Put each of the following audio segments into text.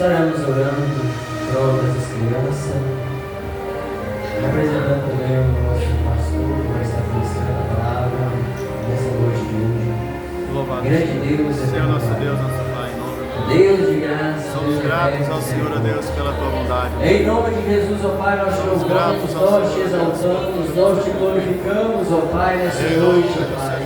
estaremos orando em prol dessas crianças, apresentando também o nosso pastor, que vai estar ministrando a palavra nessa noite de hoje. Louvado Grande Deus, Senhor nosso Deus, nosso Pai, em nome de Deus de graça, somos gratos ao Senhor, a Deus, pela tua bondade. Em nome de Jesus, ó Pai, nós te louvamos, nós te exaltamos, nós te glorificamos, ó Pai, nessa noite, ó Pai.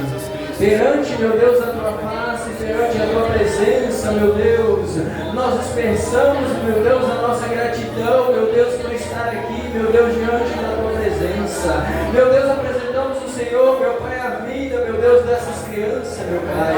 Perante, meu Deus, a tua face, perante a tua presença, meu Deus, nós expressamos, meu Deus, a nossa gratidão, meu Deus, por estar aqui, meu Deus, diante da tua presença. Meu Deus, apresentamos o Senhor, meu Pai, a vida, meu Deus, dessas crianças, meu Pai.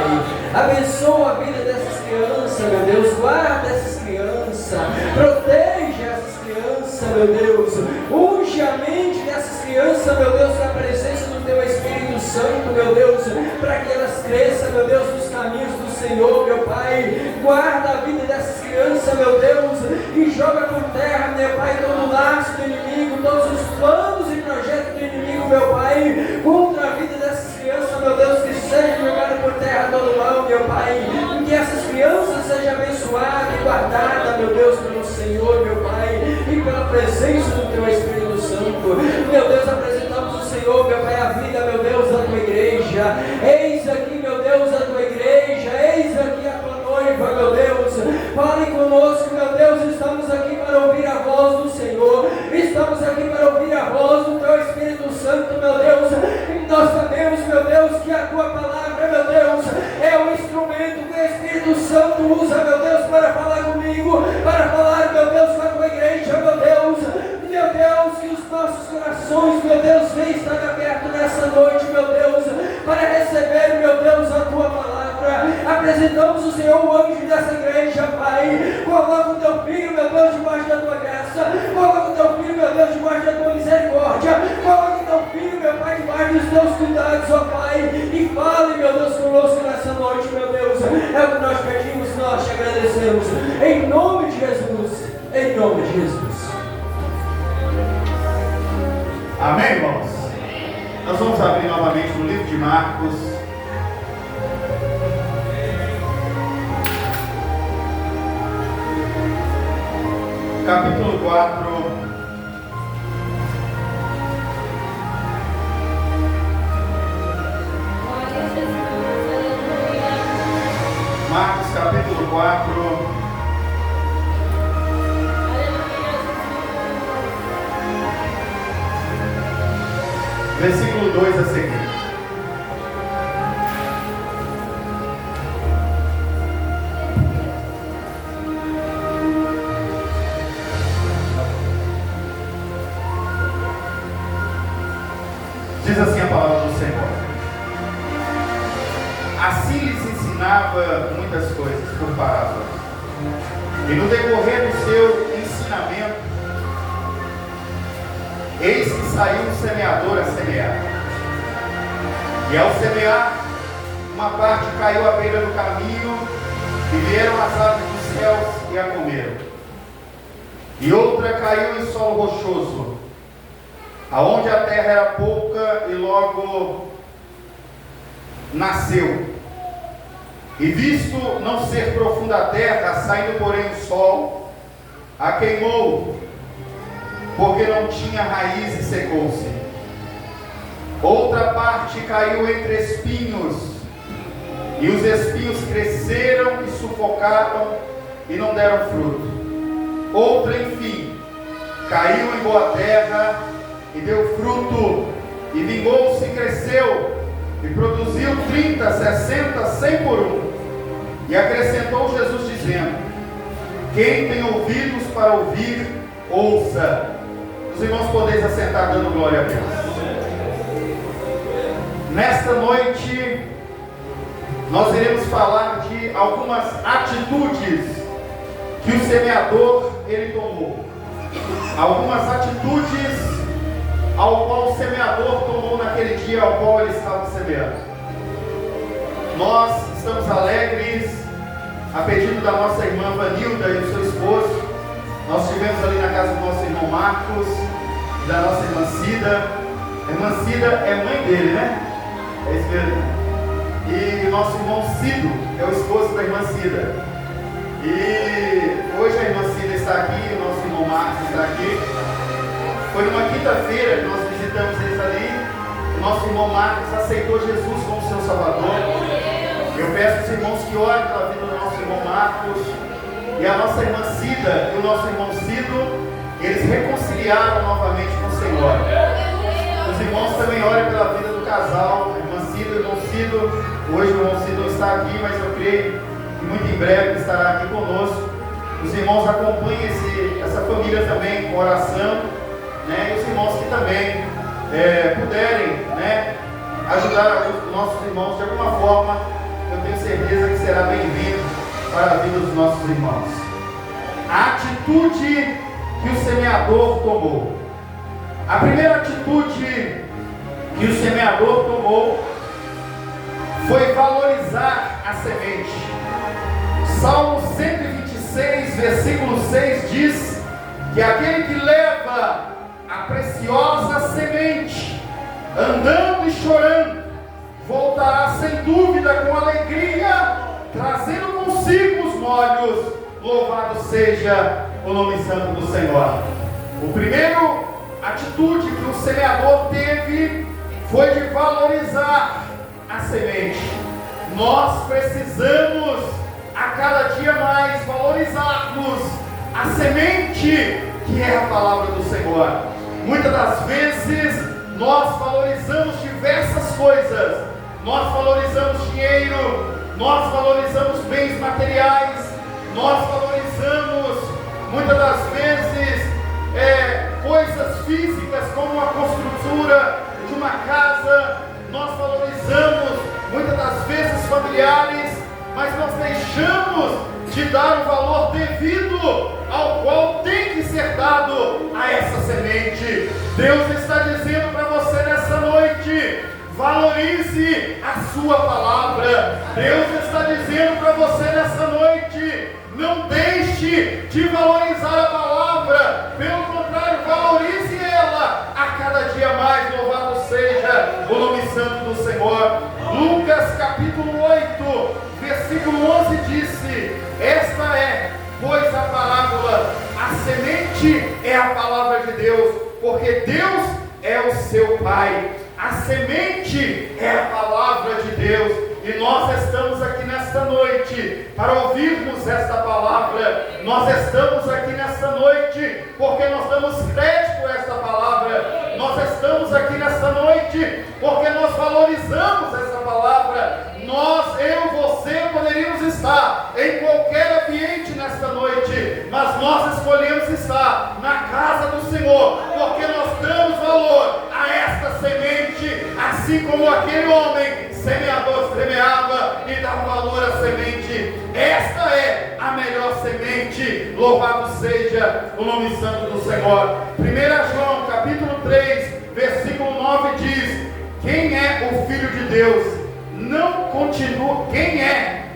Abençoa a vida dessas crianças, meu Deus, guarda essas crianças, protege essas crianças, meu Deus, unge a mente dessas crianças, meu Deus, na presença do teu Espírito Santo, meu Deus, para que elas cresçam, meu Deus, nos caminhos do Senhor, meu Pai. Guarda a vida dessas crianças, meu Deus, e joga por terra, meu Pai, todo o laço do inimigo, todos os planos e projetos do inimigo, meu Pai, contra a vida dessas crianças, meu Deus, que seja jogado por terra todo o mal, meu Pai, e que essas crianças sejam abençoadas e guardadas, meu Deus, pelo Senhor, meu Pai, e pela presença do teu Espírito Santo. Meu Deus, apresentamos o Senhor, meu Pai, a vida, meu Deus, da tua igreja. Eis aqui, meu Deus, a tua igreja, eis aqui a tua noiva, meu Deus. Fale conosco, meu Deus, estamos aqui para ouvir a voz do Senhor, estamos aqui para ouvir a voz do teu Espírito Santo, meu Deus. E nós sabemos, meu Deus, que a tua palavra, meu Deus, é o instrumento que o Espírito Santo usa, meu Deus, para falar comigo, para falar, meu Deus, com a tua igreja, meu Deus. Meu Deus, que os nossos corações, meu Deus, venham estar abertos nessa noite, meu Deus, para receber, meu Deus, a tua palavra. Apresentamos o Senhor, o anjo dessa igreja, Pai. Coloca o teu filho, meu Deus, debaixo da tua graça. Coloca o teu filho, meu Deus, debaixo da tua misericórdia. Coloca o teu filho, meu Pai, debaixo dos teus cuidados, ó Pai. E fale, meu Deus, conosco nessa noite, meu Deus. É o que nós pedimos, nós te agradecemos. Em nome de Jesus. Em nome de Jesus. Amém, irmãos? Nós vamos abrir novamente no livro de Marcos. Capítulo 4. Marcos capítulo 4. Versículo 2 a seguir. Diz assim a palavra do Senhor. Assim lhes ensinava muitas coisas por parábolas. E no decorrer do seu ensinamento, eis que saiu um semeador a semear. E ao semear, uma parte caiu à beira do caminho, e vieram as aves dos céus e a comeram. E outra caiu em solo rochoso, aonde a terra era pouca e logo nasceu. E visto não ser profunda a terra, saindo porém o sol, a queimou, porque não tinha raiz e secou-se. Outra parte caiu entre espinhos, e os espinhos cresceram e sufocaram e não deram fruto. Outra, enfim, caiu em boa terra e deu fruto, e vingou-se e cresceu, e produziu 30, 60, 100 por um. E acrescentou Jesus dizendo: quem tem ouvidos para ouvir, ouça. Os irmãos podeis assentar dando glória a Deus. Nesta noite nós iremos falar de algumas atitudes que o semeador ele tomou. Algumas atitudes ao qual o semeador tomou naquele dia ao qual ele estava semeando. Nós estamos alegres, a pedido da nossa irmã Vanilda e do seu esposo. Nós estivemos ali na casa do nosso irmão Marcos, da nossa irmã Cida. A irmã Cida é mãe dele, né? É isso mesmo. E o nosso irmão Cido é o esposo da irmã Cida. E hoje a irmã Cida está aqui, o nosso irmão Marcos está aqui. Foi numa quinta-feira que nós visitamos eles ali. O nosso irmão Marcos aceitou Jesus como seu Salvador. Eu peço aos irmãos que orem pela vida do nosso irmão Marcos. E a nossa irmã Cida e o nosso irmão Cido, eles reconciliaram novamente com o Senhor. Os irmãos também orem pela vida do casal, a irmã Cida e o irmão Cido. Hoje o irmão Cido não está aqui, mas eu creio que muito em breve estará aqui conosco. Os irmãos acompanhem essa família também com oração, né? E os irmãos que também puderem, né, ajudar os nossos irmãos de alguma forma, eu tenho certeza que será bem-vindo para a vida dos nossos irmãos. A atitude que o semeador tomou. A primeira atitude que o semeador tomou foi valorizar a semente. Salmo 126, versículo 6 diz que aquele que leva a preciosa semente, andando e chorando, voltará sem dúvida com alegria, trazendo consigo os molhos. Louvado seja o nome santo do Senhor. O primeiro atitude que o semeador teve foi de valorizar a semente. Nós precisamos a cada dia mais valorizarmos a semente que é a palavra do Senhor. Muitas das vezes nós valorizamos diversas coisas. Nós valorizamos dinheiro, nós valorizamos bens materiais, nós valorizamos muitas das vezes coisas físicas como a construtora de uma casa, nós valorizamos muitas das vezes familiares, mas nós deixamos de dar o valor devido ao qual tem que ser dado a essa semente. Deus está dizendo para você nessa noite: valorize a sua palavra. Deus está dizendo para você nessa noite: não deixe de valorizar a palavra, pelo contrário, valorize ela a cada dia mais. Louvado seja o nome santo do Senhor. Lucas capítulo 8, versículo 11 disse: esta é, pois, a parábola, a semente é a palavra de Deus, porque Deus é o seu Pai. A semente é a palavra de Deus. E nós estamos aqui nesta noite para ouvirmos esta palavra. Nós estamos aqui nesta noite porque nós damos crédito a esta palavra. Nós estamos aqui nesta noite porque nós valorizamos essa palavra. Nós, eu, você, poderíamos estar em qualquer ambiente nesta noite, mas nós escolhemos estar na casa do Senhor, porque nós damos valor a esta semente, assim como aquele homem semeador semeava e dava valor à semente. Esta é a melhor semente. Louvado seja o nome santo do Senhor. 1 João capítulo 3, versículo 9 diz: quem é o Filho de Deus não continua, quem é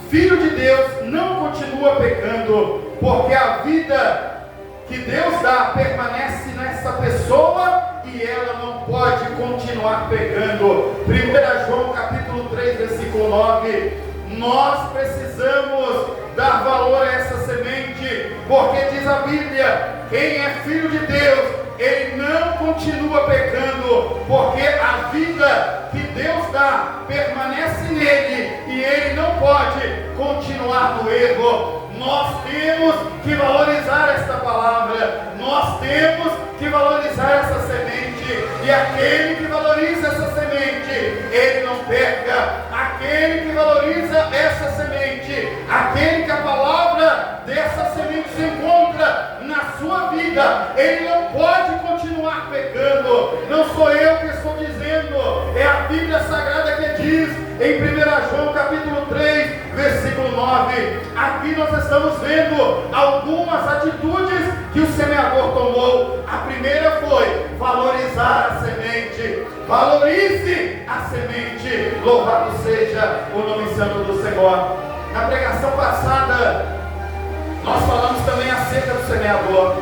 Filho de Deus não continua pecando, porque a vida que Deus dá permanece nessa pessoa e ela não pode continuar pecando. 1 João capítulo 3, versículo 9. Nós precisamos dar valor a essa semente, porque diz a Bíblia: quem é filho de Deus, ele não continua pecando, porque a vida que Deus dá permanece nele e ele não pode continuar no erro. Nós temos que valorizar esta palavra, nós temos que valorizar essa semente, e aquele que valoriza essa semente, ele não peca. Aquele que valoriza essa semente, aquele que a palavra dessa semente se encontra na sua vida, ele não pode continuar pecando. Não sou eu que estou dizendo, é a Bíblia Sagrada que diz em 1 João capítulo 3, versículo 9. Aqui nós estamos vendo algumas atitudes que o semeador tomou. A primeira foi valorizar a semente. Valorize a semente. Louvado seja o nome santo do Senhor. Na pregação passada, nós falamos também acerca do semeador.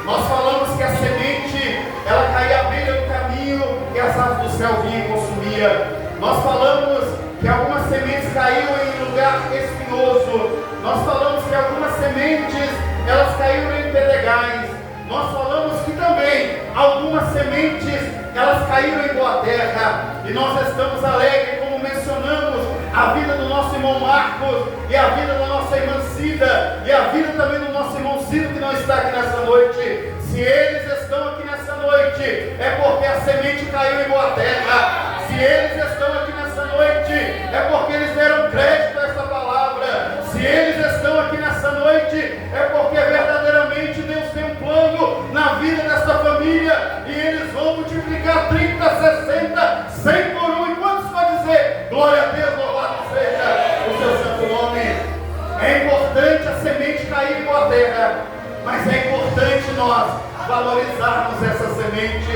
Nós falamos que a semente, ela caía à beira do caminho e as aves do céu vinham e consumia. Nós falamos que algumas sementes caíram em lugar espinhoso. Nós falamos que algumas sementes, elas caíram em pedregais. Nós falamos que também algumas sementes, elas caíram em boa terra. E nós estamos alegres, como mencionamos, a vida do nosso irmão Marcos, e a vida da nossa irmã Cida, e a vida também do nosso irmão Ciro, que não está aqui nessa noite. Se eles estão aqui nessa noite, é porque a semente caiu em boa terra. Se eles estão aqui nessa noite, é porque eles deram crédito a essa palavra. Se eles estão aqui nessa noite, é porque verdadeiramente Deus tem um plano na vida dessa família, e eles vão multiplicar 30, 60, 100 por um. E quantos podem dizer, glória a Deus, louvado seja o seu santo nome? É importante a semente cair em boa terra, mas é importante nós valorizarmos essa semente.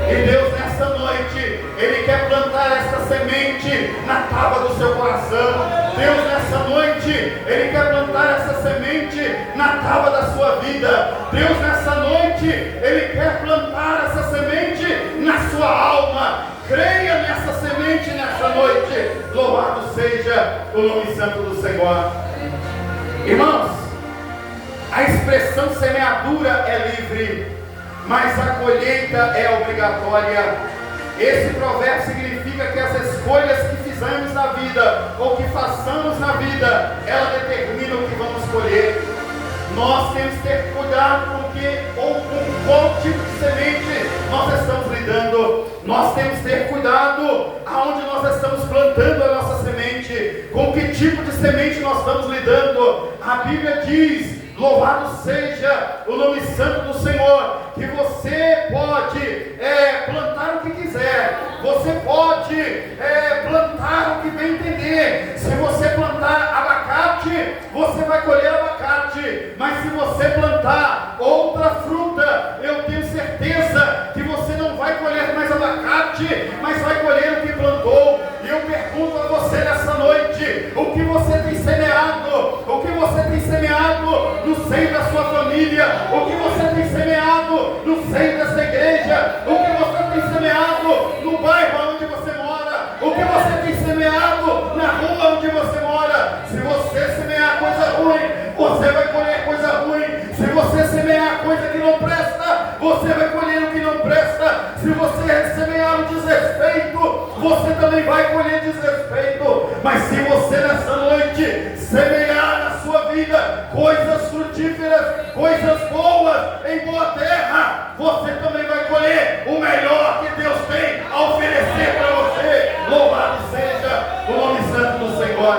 E Deus nessa noite, Ele quer plantar essa semente na tábua do seu coração. Deus nessa noite, Ele quer plantar essa semente na tábua da sua vida. Deus nessa noite, Ele quer plantar essa semente na sua alma. Creia nessa semente nessa noite. Louvado seja o nome santo do Senhor. Irmãos, a expressão semeadura é livre, mas a colheita é obrigatória. Esse provérbio significa que as escolhas que fizemos na vida, ou que façamos na vida, ela determina o que vamos colher. Nós temos que ter cuidado com qual tipo de semente nós estamos lidando. Nós temos que ter cuidado aonde nós estamos plantando a nossa semente, com que tipo de semente nós estamos lidando. A Bíblia diz, louvado seja o nome santo do Senhor, que você pode plantar o que quiser, você pode plantar o que bem entender. Se você plantar abacate, você vai colher abacate, mas se você plantar outra fruta, eu tenho certeza que você não vai colher mais abacate, mas vai colher o que plantou. E eu pergunto a você nessa noite, o que você tem semeado? O que você tem semeado no seio da sua família? O que você tem semeado no seio dessa igreja? O que você tem semeado no bairro onde você mora? O que você tem semeado na rua onde você mora? Se você semear coisa ruim, você vai colher coisa ruim. Se você semear coisa que não presta, você vai colher o que não presta. Se você semear o desrespeito, você também vai colher desrespeito. Mas se você nessa noite semear na sua vida coisas frutíferas, coisas boas, em boa terra, você também vai colher o melhor que Deus tem a oferecer para você. Louvado seja o nome santo do Senhor.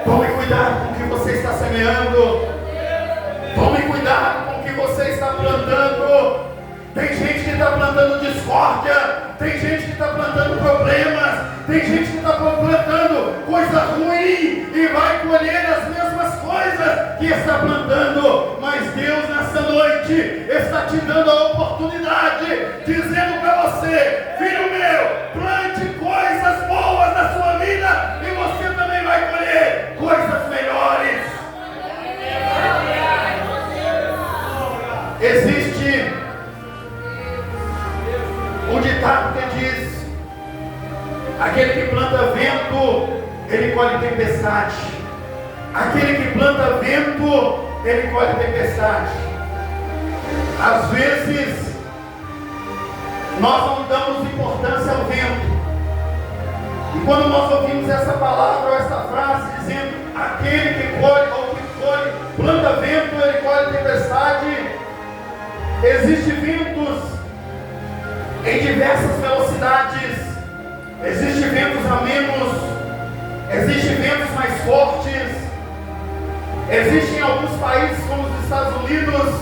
Tome cuidado com o que você está semeando. Tome cuidado com o que você está plantando. Tem gente que está plantando discórdia, tem gente que está plantando problemas, tem gente que está plantando coisa ruim e vai colher as mesmas coisas que está plantando. Mas Deus nessa noite está te dando a oportunidade, dizendo para você, filho meu, plante coisas boas na sua vida e você também vai colher coisas melhores. Existe um ditado que diz, aquele que planta vento, ele colhe tempestade. Aquele que planta vento, ele colhe tempestade. Às vezes, nós não damos importância ao vento. E quando nós ouvimos essa palavra ou essa frase dizendo, aquele que colhe ou que colhe, planta vento, ele colhe tempestade. Existem ventos em diversas velocidades. Existem ventos a menos, existem ventos mais fortes. Existem em alguns países, como os Estados Unidos,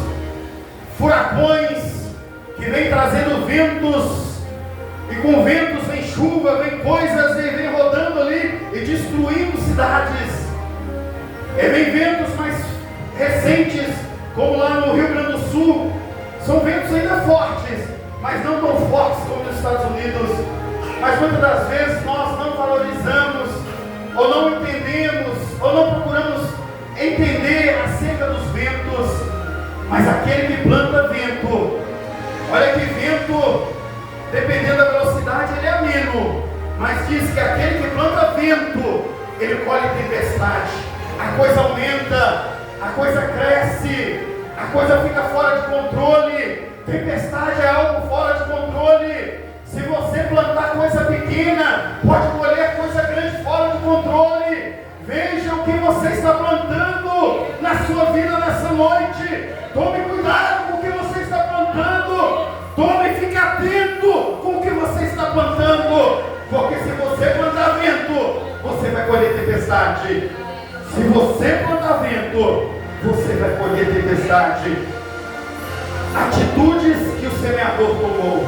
furacões que vêm trazendo ventos, e com ventos vem chuva, vem coisas e vem rodando ali e destruindo cidades. E vem ventos mais recentes, como lá no Rio Grande do Sul. São ventos ainda fortes, mas não tão fortes como nos Estados Unidos. Mas muitas das vezes nós não valorizamos, ou não entendemos, ou não procuramos entender acerca dos ventos. Mas aquele que planta vento, olha que vento, dependendo da velocidade, ele é ameno. Mas diz que aquele que planta vento, ele colhe tempestade. A coisa aumenta, a coisa cresce, a coisa fica fora de controle. Tempestade é algo fora de controle. Se você plantar coisa pequena, pode colher coisa grande fora de controle. Veja o que você está plantando na sua vida nessa noite. Tome cuidado com o que você está plantando. Tome e fique atento com o que você está plantando. Porque se você plantar vento, você vai colher tempestade. Se você plantar vento, você vai colher tempestade. Atitudes que o semeador tomou.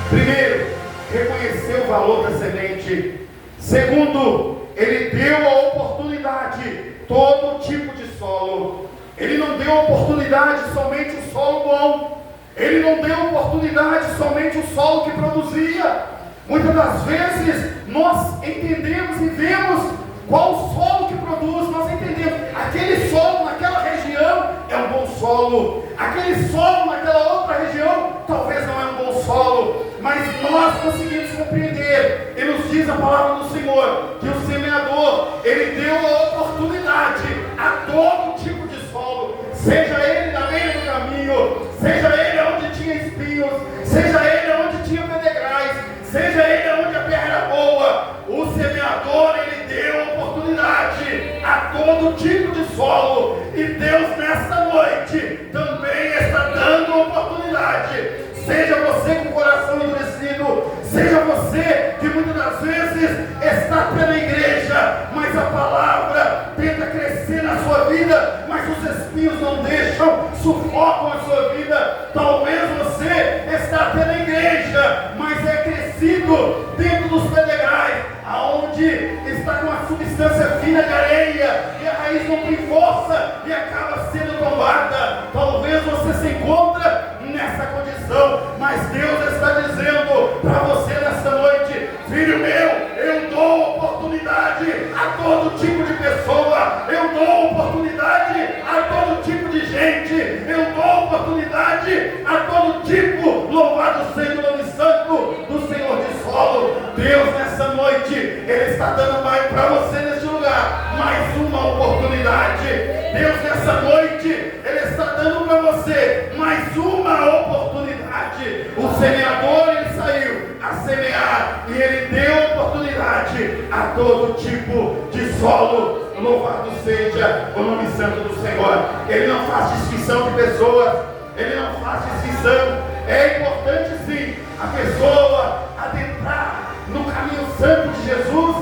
Primeiro, reconheceu o valor da semente. Segundo, ele deu a oportunidade, todo tipo de solo. Ele não deu oportunidade somente o solo bom. Ele não deu oportunidade somente o solo que produzia. Muitas das vezes nós entendemos e vemos qual o solo que produz. Nós entendemos, aquele solo naquela região é um bom solo, aquele solo naquela outra região talvez não é um bom solo, mas nós conseguimos compreender. E nos diz a palavra do Senhor que o semeador, ele deu a oportunidade a todo tipo de solo, seja ele na beira do caminho, seja ele onde tinha espinhos, seja ele onde tinha pedregais, seja ele onde a terra era boa. O semeador, ele deu oportunidade a todo tipo de solo. E Deus nesta noite também está dando oportunidade. Seja você com o coração endurecido, seja você que muitas das vezes está pela igreja, mas a palavra tenta crescer na sua vida, mas os espinhos não deixam, sufocam a sua vida. Talvez você está pela igreja, mas é crescido dentro dos pedregais, aonde está com a substância fina de areia, e a raiz não tem força e acaba sendo tombada. Talvez você se encontre nessa condição, mas Deus está dizendo para você nesta noite: filho meu, eu dou oportunidade a todo tipo de pessoa, eu dou oportunidade a todo tipo de gente, eu dou oportunidade a todo tipo. Louvado seja o nome santo do Senhor de solo. Deus nessa noite, Ele está dando mais para você neste lugar, mais uma oportunidade. Deus nessa noite, Ele está dando para você mais uma oportunidade. O semeador, ele saiu a semear e ele deu oportunidade a todo tipo de solo. Louvado seja o nome santo do Senhor. Ele não faz distinção de pessoas, ele não faz distinção. É importante sim a pessoa adentrar no caminho santo de Jesus,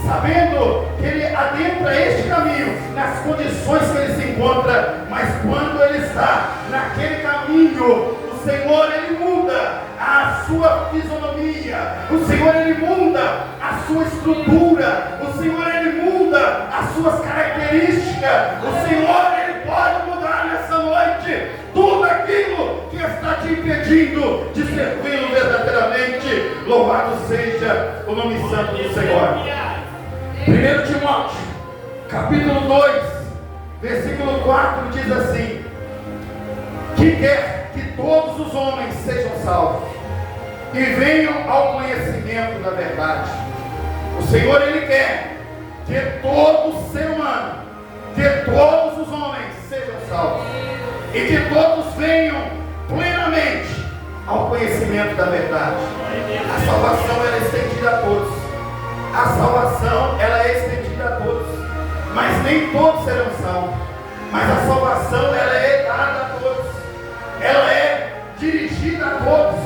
sabendo que ele adentra este caminho nas condições que ele se encontra, mas quando ele está naquele caminho, o Senhor, ele muda a sua fisionomia, o Senhor, ele muda a sua estrutura, o Senhor, ele muda as suas características, o Senhor, ele pode mudar nessa noite tudo aquilo que está te impedindo de servi-lo verdadeiramente. Louvado seja o nome santo do Senhor. 1 Timóteo, capítulo 2, versículo 4 diz assim: que quer que todos os homens sejam salvos e venham ao conhecimento da verdade. O Senhor, ele quer que todo ser humano, que todos os homens sejam salvos e que todos venham plenamente ao conhecimento da verdade. A salvação, ela é estendida a todos. A salvação, ela é estendida a todos, mas nem todos serão salvos. Mas a salvação, ela é dada a todos, ela é dirigida a todos,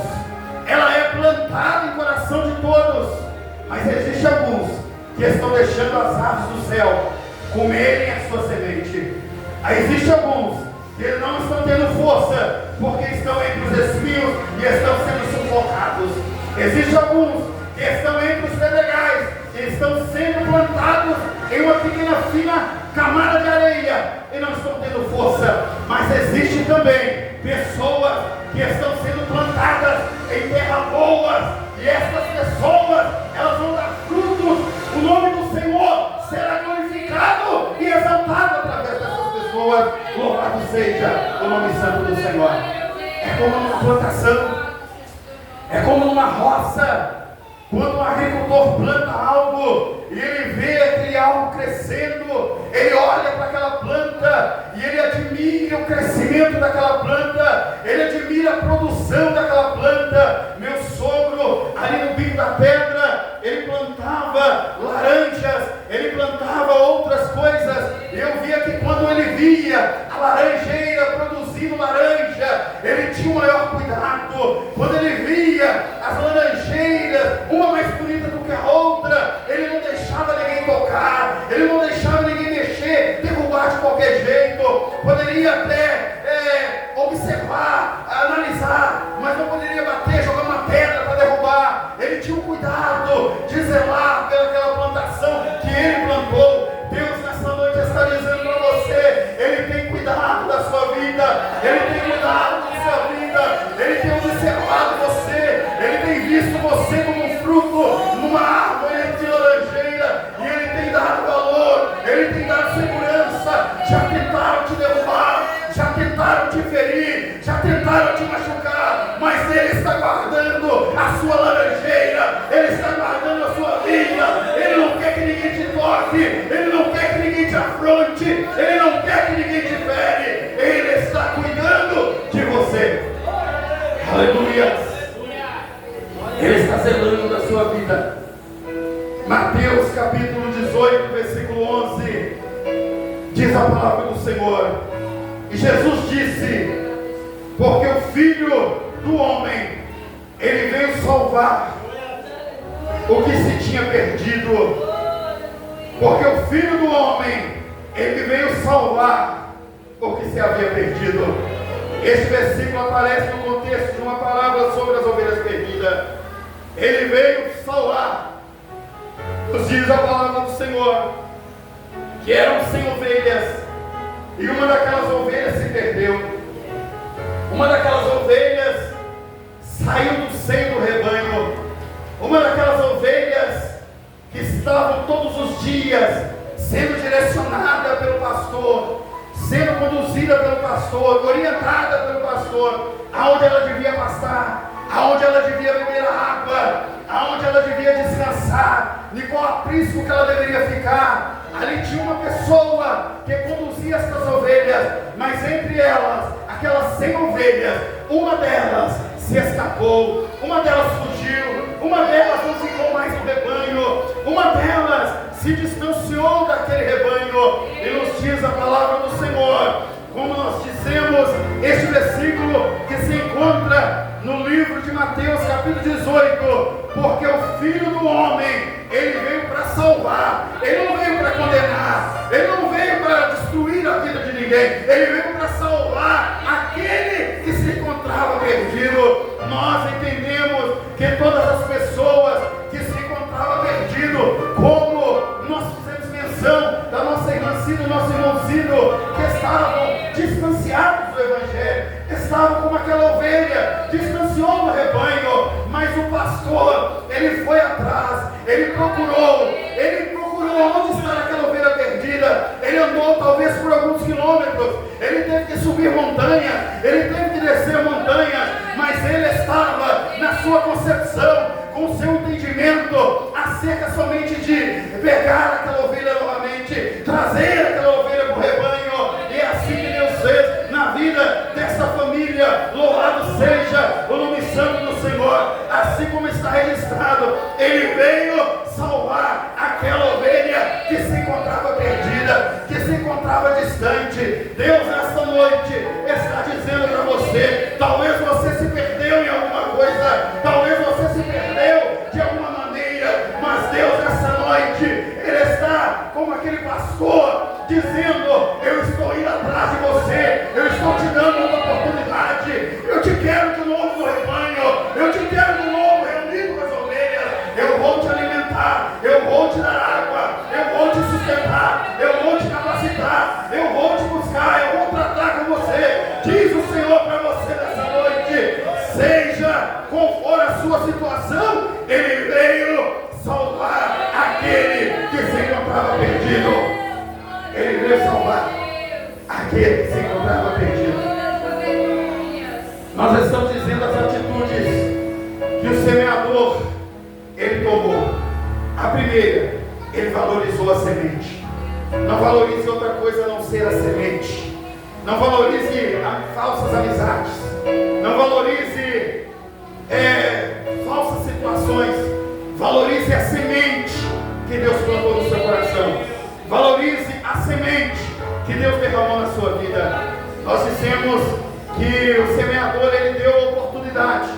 ela é plantada em coração de todos. Mas existem alguns que estão deixando as aves do céu comerem a sua semente. Existem alguns que não estão tendo força, porque estão entre os espinhos e estão sendo sufocados. Existem alguns que estão entre os pedregais e estão sendo plantados em uma pequena fina camada de areia e não estão tendo força. Mas existem também pessoas que estão sendo plantadas em terra boa, e essas pessoas, elas vão dar frutos. O nome do Senhor será glorificado e exaltado através dessas pessoas. Louvado seja o nome santo do Senhor. É como numa plantação, é como numa roça. Quando um agricultor planta algo e ele vê aquele algo crescendo, ele olha para aquela planta e ele plantava outras coisas, e eu via que quando ele via a laranjeira produzindo laranja, ele tinha o maior cuidado. Quando ele via as laranjeiras, uma mais bonita do que a outra, ele não deixava ninguém tocar, ele não deixava ninguém mexer, derrubar de qualquer jeito. Poderia até observar, analisar, mas não poderia bater, jogar uma pedra para derrubar. Ele tinha o cuidado de zelar pelaquela plantação que ele plantou. Deus nessa noite está dizendo para você, Ele tem cuidado da sua vida, Ele tem cuidado da sua vida, Ele tem observado você, Ele tem visto você como um fruto numa árvore de laranjeira, e Ele tem dado valor, Ele tem dado segurança. Já tentaram te derrubar, já tentaram te ferir, já tentaram te machucar, mas Ele está guardando a sua laranjeira, Ele está guardando a sua vida. Ele não quer que ninguém te toque, Ele não quer que ninguém te afronte, Ele não quer que ninguém te fere, Ele está cuidando de você. Aleluia. Ele está zelando da sua vida. Mateus capítulo 18, versículo 11, diz a palavra do Senhor: e Jesus disse, porque o Filho do Homem, Ele veio salvar o que se tinha perdido. Porque o Filho do Homem, Ele veio salvar o que se havia perdido. Este versículo aparece no contexto de uma parábola sobre as ovelhas perdidas. Ele veio salvar. Nos diz a palavra do Senhor que eram 100 ovelhas, e uma daquelas ovelhas se perdeu. Uma daquelas ovelhas saiu do seio do rebanho. Uma daquelas ovelhas que estavam todos os dias sendo direcionada pelo pastor, sendo conduzida pelo pastor, orientada pelo pastor, aonde ela devia pastar, aonde ela devia beber água, aonde ela devia descansar, em qual aprisco que ela deveria ficar. Ali tinha uma pessoa que conduzia essas ovelhas, mas entre elas, aquelas 100 ovelhas, uma delas se escapou, uma delas fugiu, uma delas não ficou mais no rebanho, uma delas se distanciou daquele rebanho. E nos diz a palavra do Senhor, como nós dizemos, este versículo que se encontra no livro de Mateus capítulo 18, porque o Filho do Homem, Ele veio para salvar, Ele não veio para condenar, Ele não veio para destruir a vida de ninguém, Ele veio para salvar aquele que se encontrava perdido. Nós entendemos que todas as pessoas que se encontravam perdido, como nós fizemos menção da nossa irmãzinha, do nosso irmãozinho, que estavam distanciados do Evangelho, estavam como aquela ovelha, distanciou do rebanho, mas o pastor, ele foi atrás, ele procurou onde está aquela ovelha perdida. Ele andou talvez por alguns quilômetros, ele teve que subir montanha, ele teve que descer montanha, mas ele estava na sua concepção, com o seu entendimento acerca somente de pegar aquela ovelha novamente, trazer aquela ovelha para o rebanho. E é assim que Deus fez na vida desta família. Louvado seja o nome santo do Senhor. Assim como está registrado, Ele veio salvar aquela ovelha que se encontrava perdida, que se encontrava distante. Deus nesta noite está dizendo para você, talvez você se perdeu em alguma coisa, talvez você se perdeu de alguma maneira, mas Deus nessa noite, Ele está como aquele pastor, dizendo, eu estou indo atrás de você, eu estou te dando uma oportunidade, eu te quero de novo no rebanho, eu te quero de novo reunido com as ovelhas, eu vou te alimentar, eu vou te dar água, eu vou te sustentar, eu vou te capacitar, eu vou te buscar, eu vou tratar com você. Diz o Senhor para você nessa noite, seja qual for a sua situação, Ele veio salvar aquele que se encontrava perdido. Ele veio salvar aquele que se encontrava perdido. Nós estamos dizendo as atitudes que o semeador, ele tomou. A primeira, ele valorizou a semente. Não valorize outra coisa a não ser a semente. Não valorize falsas amizades. Não valorize falsas situações. Valorize a semente que Deus plantou no seu coração. dissemos que o semeador, ele deu oportunidade,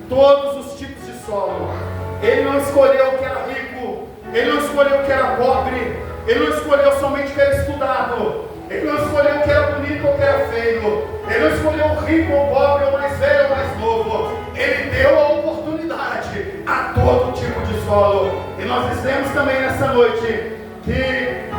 todos os tipos de solo. Ele não escolheu o que era rico, ele não escolheu o que era pobre, ele não escolheu somente o que era estudado, ele não escolheu o que era bonito ou o que era feio, ele não escolheu o rico ou o pobre, ou mais velho ou mais novo. Ele deu a oportunidade a todo tipo de solo. E nós dizemos também nessa noite que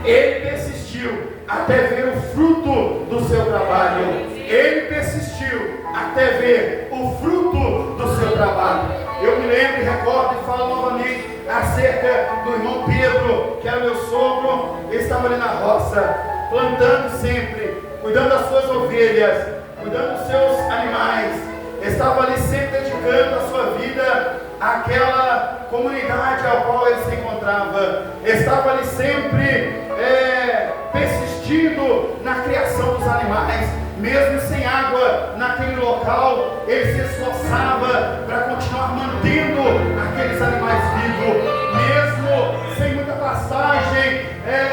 ele persistiu até ver o fruto do seu trabalho. Ele persistiu até ver o fruto do seu trabalho. Eu me lembro e recordo e falo novamente acerca do irmão Pedro, que era meu sogro. Ele estava ali na roça, plantando sempre, cuidando das suas ovelhas, cuidando dos seus animais. Estava ali sempre dedicando a sua vida àquela comunidade ao qual ele se encontrava. Estava ali sempre persistindo na criação dos animais. Mesmo sem água naquele local, ele se esforçava para continuar mantendo aqueles animais vivos. Mesmo sem muita pastagem,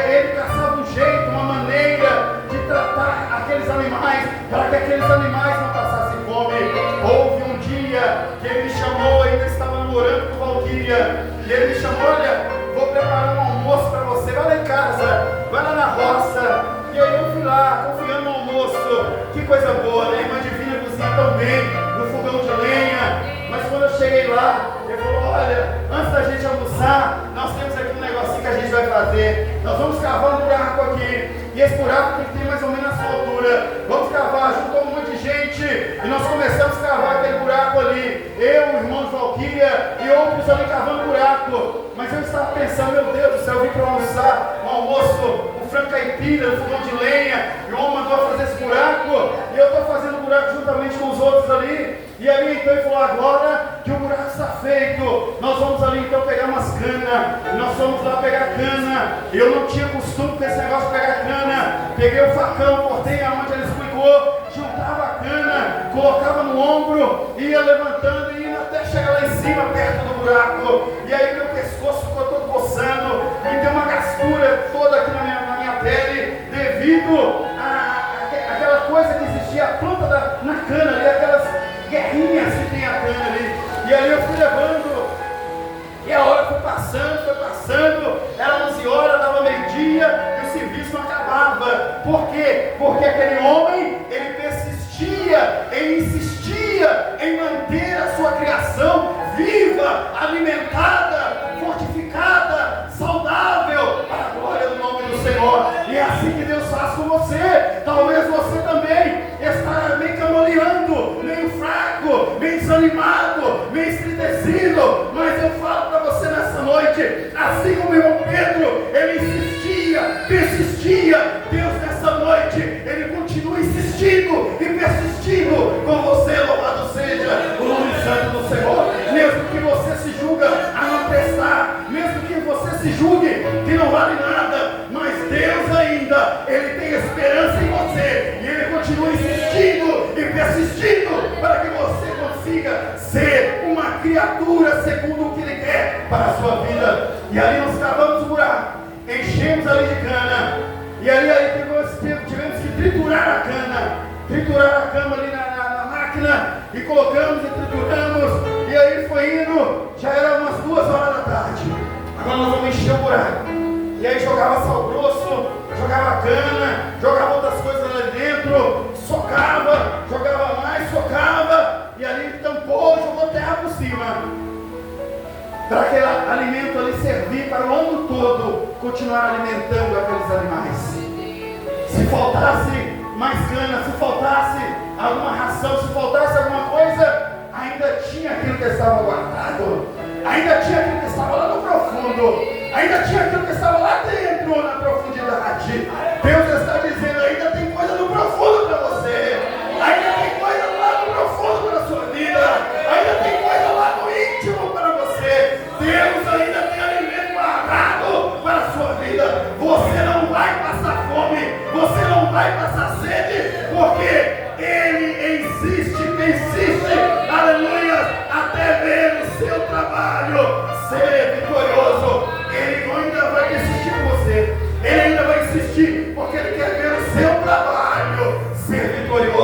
ele caçava um jeito, uma maneira de tratar aqueles animais, para que aqueles animais não passassem fome. Houve um dia que ele me chamou, ainda estava namorando com Valquíria, e ele me chamou: olha, vou preparar um almoço para você, vai lá em casa, vai lá na roça. E aí eu fui lá, confiando no almoço. Que coisa boa, né? A irmã Divina cozinha tão bem, no fogão de lenha. Mas quando eu cheguei lá, ele falou: olha, antes da gente almoçar, nós temos aqui um negocinho que a gente vai fazer. Nós vamos cavar um buraco aqui, e esse buraco tem que ter mais ou menos a sua altura. Vamos cavar, juntou um monte de gente, e nós começamos a cavar aquele buraco ali. Eu, o irmão de Valquíria e outros ali cavando buraco. Mas eu estava pensando: meu Deus do céu, eu vim para almoçar, um almoço, frango caipira, no fogão de lenha, e o homem mandou fazer esse buraco, e eu estou fazendo o buraco juntamente com os outros ali. E aí então ele falou: agora que o buraco está feito, nós vamos ali então pegar umas canas. E nós fomos lá pegar cana. Eu não tinha costume com esse negócio de pegar cana. Peguei o facão, cortei aonde ele explicou, juntava a cana, colocava no ombro, ia levantando e indo até chegar lá em cima, perto do buraco. E aí meu pescoço ficou todo coçando, me deu uma gastura toda aqui na minha pele, devido àquela coisa que existia, a planta na cana ali, aquelas guerrinhas que tem a cana ali. E aí eu fui levando, e a hora foi passando, era 11 horas, dava meio-dia, e o serviço não acabava. Por quê? Porque aquele homem, ele persistia, ele insistia em manter a sua criação viva, alimentada, fortificada, saudável, para a glória do nome do Senhor. E é assim que Deus faz com você. Talvez você também está meio cambaleando, meio fraco, meio desanimado, meio estremecido, mas eu falo para você nessa noite, assim como o irmão Pedro, ele insistia, persistia. Deus nessa noite, ele continua insistindo e persistindo com você. Louvado seja o nome santo do Senhor. Mesmo que você se julga a não prestar, mesmo que você se julgue que não vale nada, mas Deus ainda, ele tem esperança em você, e ele continua insistindo e persistindo para que você consiga ser uma criatura segundo o que ele quer para a sua vida. E aí nós cavamos o buraco, enchemos ali de cana, e aí tivemos que triturar a cana ali na máquina, e colocamos e trituramos. E aí foi indo, já era umas 2 horas da tarde. Agora nós vamos encher o buraco. E aí jogava sal grosso, jogava cana, jogava outras coisas lá dentro, socava, jogava mais, socava, e ali tampou, jogou terra por cima, para aquele alimento ali servir para o ano todo, continuar alimentando aqueles animais. Se faltasse mais cana, se faltasse alguma ração, se faltasse alguma coisa, ainda tinha aquilo que estava guardado, ainda tinha aquilo que estava lá no profundo, ainda tinha aquilo que estava lá dentro, na profundidade. Deus está dizendo: ainda tem coisa no profundo para você, ainda tem coisa lá no profundo para a sua vida, ainda tem coisa lá no íntimo para você. Deus ainda tem alimento guardado para a sua vida. Você não vai passar fome, você não vai passar sede, porque Ele insiste, aleluia, até ver o seu trabalho ser vitorioso. Ele ainda vai insistir com você, ele ainda vai insistir, porque ele quer ver o seu trabalho ser vitorioso.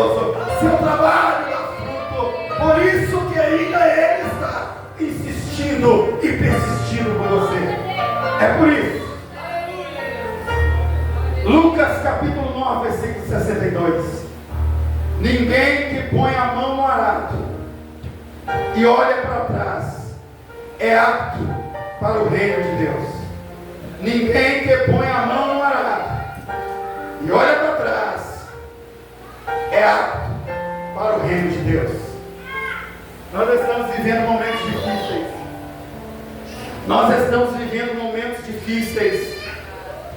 Lucas capítulo 9, versículo 62. Ninguém que põe a mão no arado e olha para trás é apto para o reino de Deus. Ninguém que põe a mão no arado e olha para trás é apto para o reino de Deus. Nós estamos vivendo momentos difíceis. Nós estamos vivendo momentos difíceis,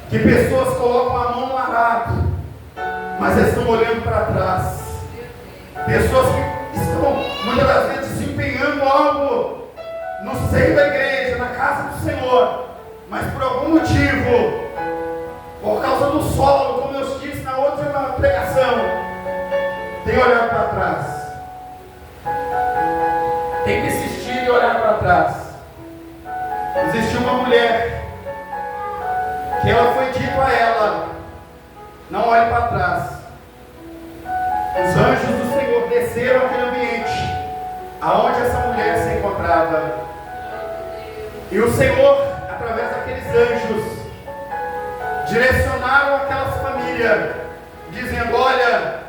que pessoas colocam a mão no arado, mas estão olhando para trás. Pessoas que estão muitas das vezes desempenhando algo no seio da igreja, na casa do Senhor, mas por algum motivo, por causa do solo, como eu disse na outra pregação, tem olhado para trás. Tem que insistir e olhar para trás. Existiu uma mulher que ela foi dito a ela: não olhe para trás. Os anjos do Senhor desceram aquele ambiente aonde essa mulher se encontrava, e o Senhor, através daqueles anjos, direcionaram aquelas famílias, dizendo: olha,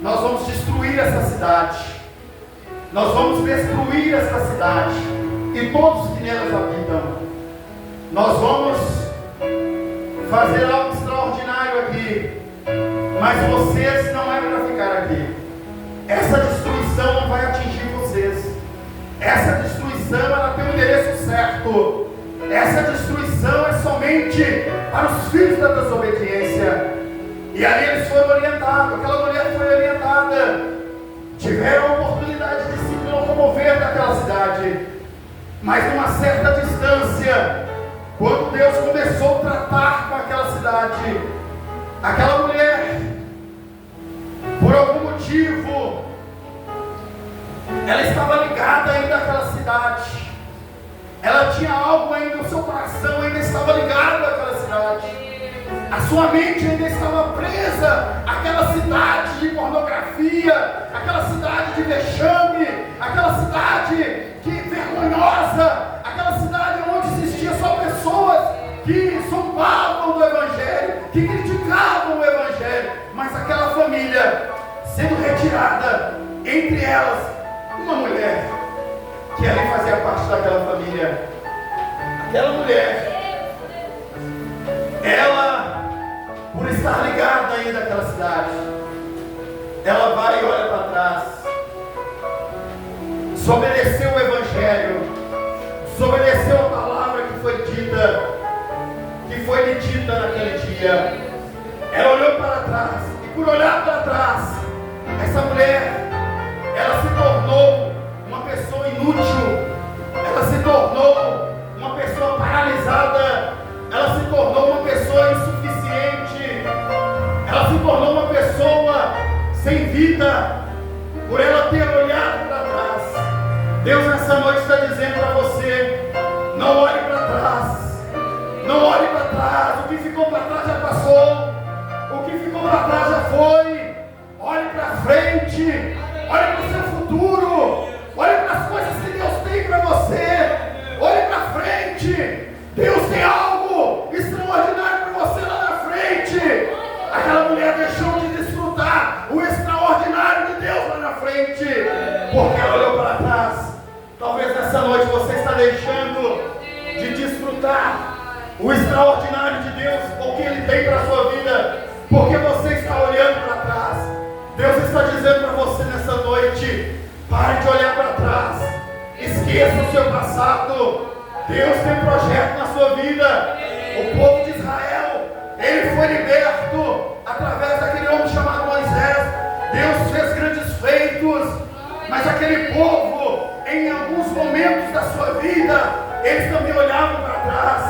nós vamos destruir essa cidade, nós vamos destruir essa cidade e todos que nelas habitam. Nós vamos fazer algo extraordinário aqui, mas vocês não é para ficar aqui. Essa destruição não vai atingir vocês. Essa destruição, ela tem o endereço certo. Essa destruição é somente para os filhos da desobediência. E ali eles foram orientados. Aquela mulher foi orientada. Tiveram a oportunidade de se locomover daquela cidade, mas numa certa distância, quando Deus começou a tratar com aquela cidade, aquela mulher, por algum motivo, ela estava ligada ainda àquela cidade. Ela tinha algo ainda, o seu coração ainda estava ligado àquela cidade. A sua mente ainda estava presa àquela cidade de pornografia, aquela cidade de vexame, aquela cidade vergonhosa, aquela cidade onde existiam só pessoas que zombavam do Evangelho, que criticavam o Evangelho. Mas aquela família sendo retirada, entre elas uma mulher que ali fazia parte daquela família. Aquela mulher, ela, por estar ligada ainda àquela cidade, ela vai e olha para trás, desobedeceu o Evangelho, desobedeceu a palavra que foi dita, que foi lhe dita naquele dia. Ela olhou para trás, e por olhar para trás, essa mulher, ela se tornou uma pessoa inútil, ela se tornou uma pessoa paralisada, ela se tornou uma pessoa insuficiente, ela se tornou uma pessoa sem vida, por ela ter olhado para trás. Deus nessa noite está dizendo para você: não olhe para trás, não olhe para trás. O que ficou para trás já passou, o que ficou para trás já foi. Olhe para frente, olhe para o seu futuro, olhe para as coisas que Deus tem para você, olhe para frente. Deus tem algo extraordinário para você lá na frente. Aquela mulher deixou de desfrutar o extraordinário de Deus lá na frente, porque ela olhou para trás. Talvez nessa noite você está deixando de desfrutar o extraordinário de Deus, o que Ele tem para a sua vida, porque você está olhando para trás. Deus está dizendo para você nessa noite: pare de olhar para trás, esqueça o seu passado. Deus tem projeto na sua vida. O povo de Israel, ele foi liberto através daquele homem chamado Moisés. Deus fez grandes feitos, mas aquele povo, em alguns momentos da sua vida, eles também olhavam para trás,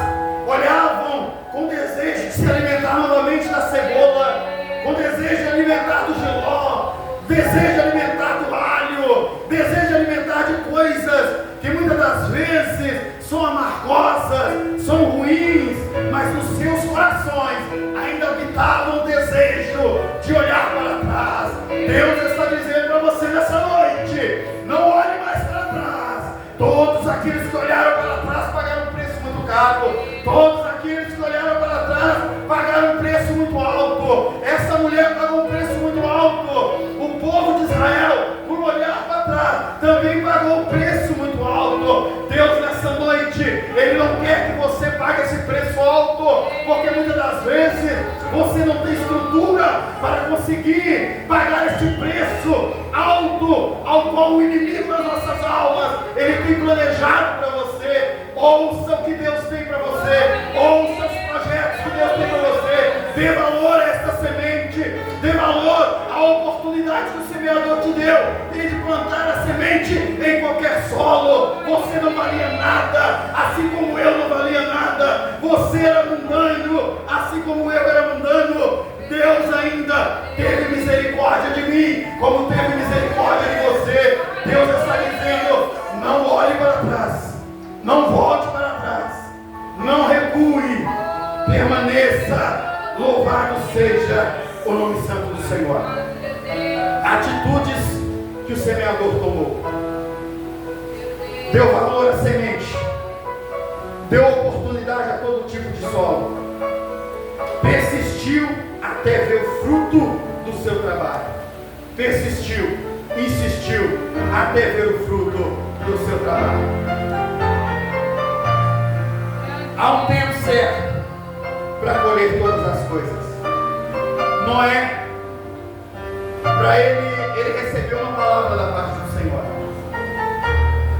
olhavam com desejo de se alimentar novamente da cebola, com desejo de alimentar do jiló, desejo de alimentar do alho, desejo de alimentar de coisas que muitas das vezes são amargosas, são ruins, mas nos seus corações ainda habitava o desejo de olhar para trás. Deus está dizendo para você nessa noite: não olhe mais para trás. Todos aqueles que olharam para trás pagaram para conseguir pagar este preço alto ao qual o inimigo das nossas almas, ele tem planejado para você. Ouça o que Deus tem para você, ouça os projetos que Deus tem para você, dê valor a esta semente, dê valor à oportunidade que o semeador te deu, tem de plantar a semente em qualquer solo. Você não valia nada, assim como eu não valia nada, você era mundano, assim como eu era mundano. Deus ainda teve misericórdia de mim, como teve misericórdia de você. Deus está dizendo: não olhe para trás, não volte para trás, não recue, permaneça. Louvado seja o nome santo do Senhor. Atitudes que o semeador tomou: deu valor à semente, deu oportunidade a todo tipo de solo, persistiu até ver o fruto do seu trabalho, persistiu, insistiu até ver o fruto do seu trabalho. Há um tempo certo para colher todas as coisas. Noé, para ele recebeu uma palavra da parte do Senhor,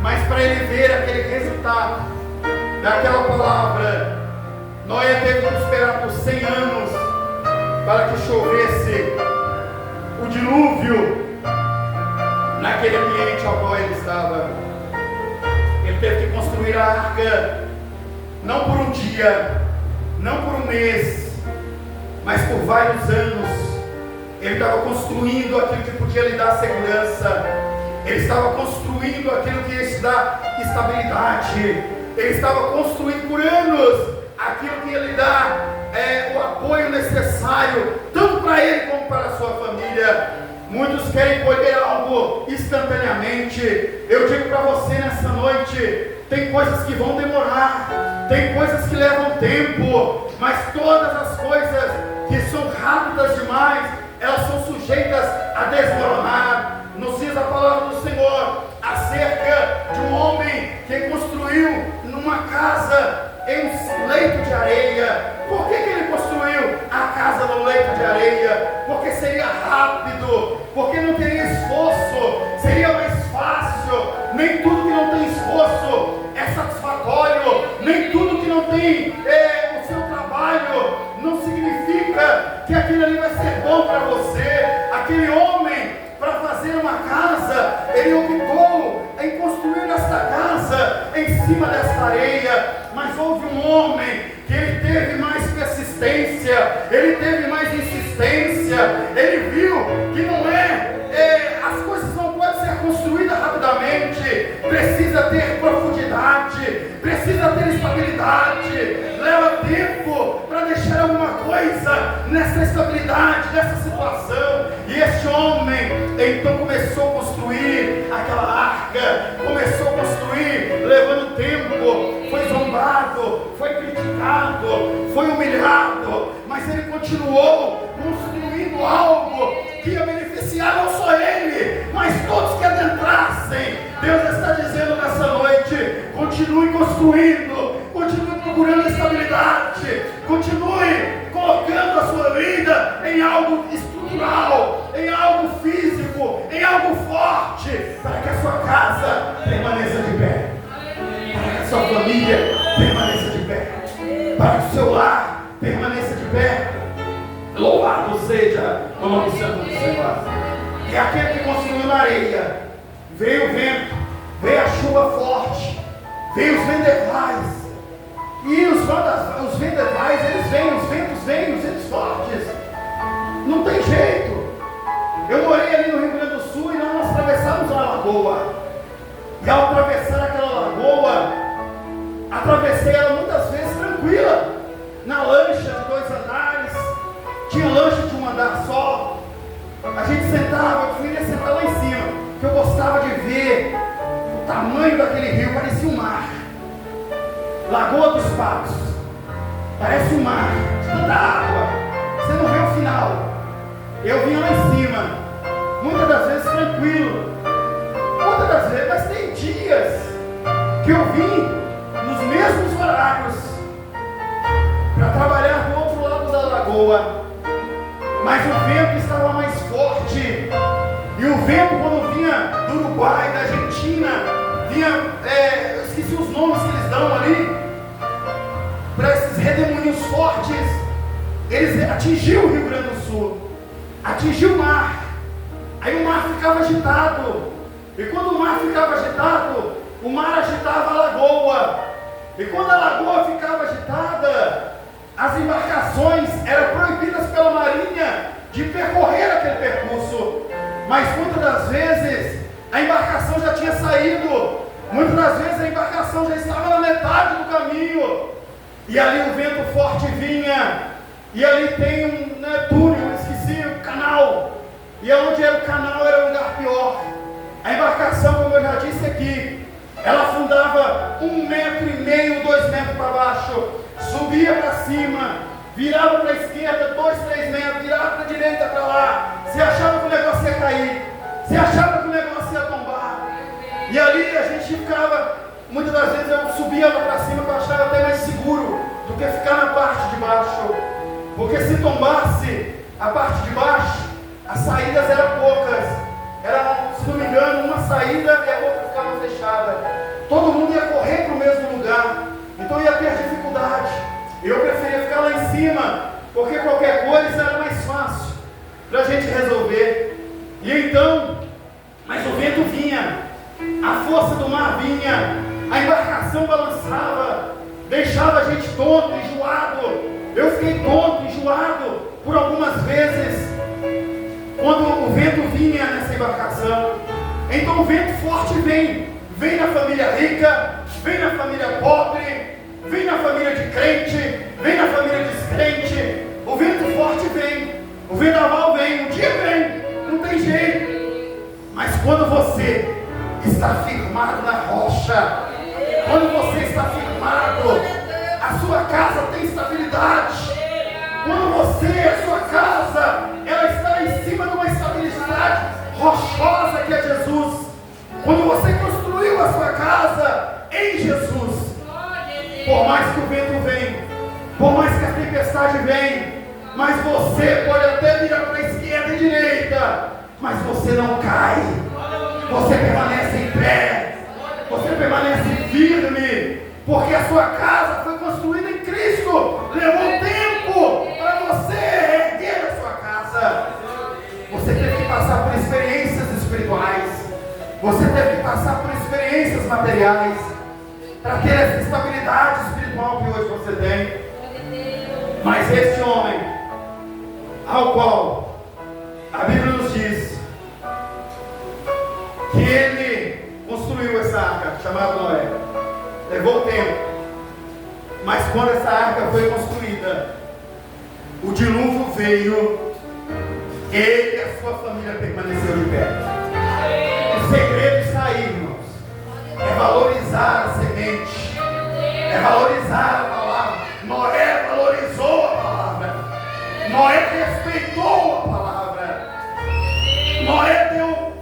mas para ele ver aquele resultado daquela palavra, Noé teve que esperar por 100 anos para que chovesse o dilúvio naquele ambiente ao qual ele estava. Ele teve que construir a arca, não por um dia, não por um mês, mas por vários anos. Ele estava construindo aquilo que podia lhe dar segurança, ele estava construindo aquilo que ia te dar estabilidade, ele estava construindo por anos aquilo que ia lhe dar o apoio necessário, tanto para ele como para a sua família. Muitos querem colher algo instantaneamente. Eu digo para você nessa noite: tem coisas que vão demorar, tem coisas que levam tempo, mas todas as coisas que são rápidas demais, elas são sujeitas a desmoronar. Nos diz a palavra do Senhor acerca de um homem que construiu numa casa em um leito de areia. Por que ele construiu a casa no leito de areia? Porque seria rápido, porque não teria esforço, seria mais fácil. Nem tudo que não tem esforço é satisfatório, nem tudo que não tem o seu trabalho não significa que aquilo ali vai ser bom para você. Aquele homem, para fazer uma casa, ele optou em construir esta casa em cima desta areia. Mas houve um homem que ele teve mais persistência, ele teve mais insistência, ele viu que não as coisas não podem ser construídas rapidamente, precisa ter profundidade, precisa ter estabilidade, leva tempo para deixar alguma coisa nessa estabilidade, nessa situação. E este homem então começou a construir aquela arca, começou a construir, levando tempo, foi zombado, foi criticado, foi humilhado, mas ele continuou construindo algo que ia beneficiar não só ele, mas todos que adentrassem. Deus está dizendo nessa noite: continue construindo, continue procurando estabilidade, continue colocando a sua vida em algo estrutural, em algo físico, em algo forte, para que a sua casa permaneça de pé, para que a sua família permaneça de pé, para que o seu lar permaneça de pé. Louvado seja o nome santo do Senhor. E aquele que construiu na areia, veio o vento, veio a chuva forte, veio os vendavais, e os vendavais, eles vêm, os ventos vêm, os ventos fortes, não tem jeito. Eu morei ali no Rio Grande do Sul e nós atravessamos uma lagoa, e ao atravessar aquela lagoa, atravessei ela muitas vezes tranquila, na lancha de 2 andares, tinha lancha de 1 andar só. A gente sentava, eu queria sentar lá em cima, porque eu gostava de ver o tamanho daquele rio, parecia um mar. Lagoa dos Patos, parece um mar, de tanta água, você não vê o final. Eu vinha lá em cima, muitas das vezes tranquilo, muitas das vezes, mas tem dias que eu vim nos mesmos horários para trabalhar do outro lado da lagoa. mas o vento estava mais forte. E o vento, quando vinha do Uruguai, da Argentina, vinha, eu esqueci os nomes que eles dão ali, para esses redemoinhos fortes, eles atingiu o Rio Grande do Sul, atingiu o mar. Aí o mar ficava agitado, e quando o mar ficava agitado, o mar agitava a lagoa, e quando a lagoa ficava agitada, as embarcações eram proibidas pela marinha de percorrer aquele percurso. Mas muitas das vezes a embarcação já tinha saído, muitas das vezes a embarcação já estava na metade do caminho, e ali o vento forte vinha, e ali tem um túnel, esqueci, o canal, e onde era o canal era um lugar pior. A embarcação, como eu já disse aqui, ela afundava 1,5 metro, 2 metros para baixo, subia para cima, virava para a esquerda 2, 3 metros, virava para a direita, para lá. Você achava que o negócio ia cair, você achava que o negócio ia tombar, e ali a gente ficava, muitas das vezes eu subia lá para cima, que eu achava até mais seguro do que ficar na parte de baixo, porque se tombasse a parte de baixo, as saídas eram poucas, era, se não me engano, uma saída e a outra ficava fechada, todo mundo ia correr para o mesmo lugar, então ia ter dificuldade. Eu preferia ficar lá em cima, porque qualquer coisa era mais fácil para a gente resolver. E então, mas o vento vinha, a força do mar vinha, a embarcação balançava, deixava a gente tonto, enjoado. Eu fiquei tonto, enjoado por algumas vezes, quando o vento vinha nessa embarcação. Então o vento forte vem na família rica, vem na família pobre, vem na família de crente, vem na família descrente. O vento forte vem, o vendaval vem, um dia vem, não tem jeito. Mas quando você está firmado na rocha, quando você está firmado, a sua casa tem estabilidade. Quando você, a sua casa, ela está em cima de uma estabilidade rochosa que é Jesus. Quando você construiu a sua casa em Jesus, por mais que o vento venha, por mais que a tempestade venha, mas você pode até virar para a esquerda e direita, mas você não cai, você permanece em pé, você permanece firme, porque a sua casa foi construída em Cristo. Levou tempo para você erguer a sua casa. Você teve que passar por experiências espirituais, você teve que passar por experiências materiais para ter essa estabilidade espiritual que hoje você tem. Mas este homem, ao qual a Bíblia nos diz que ele construiu essa arca, chamada Noé, levou tempo, mas quando essa arca foi construída, o dilúvio veio, ele e a sua família permaneceram de pé. O segredo está aí, irmãos, é valorizar a semente, é valorizar a palavra. Noé valorizou a palavra, Noé respeitou a palavra, Noé deu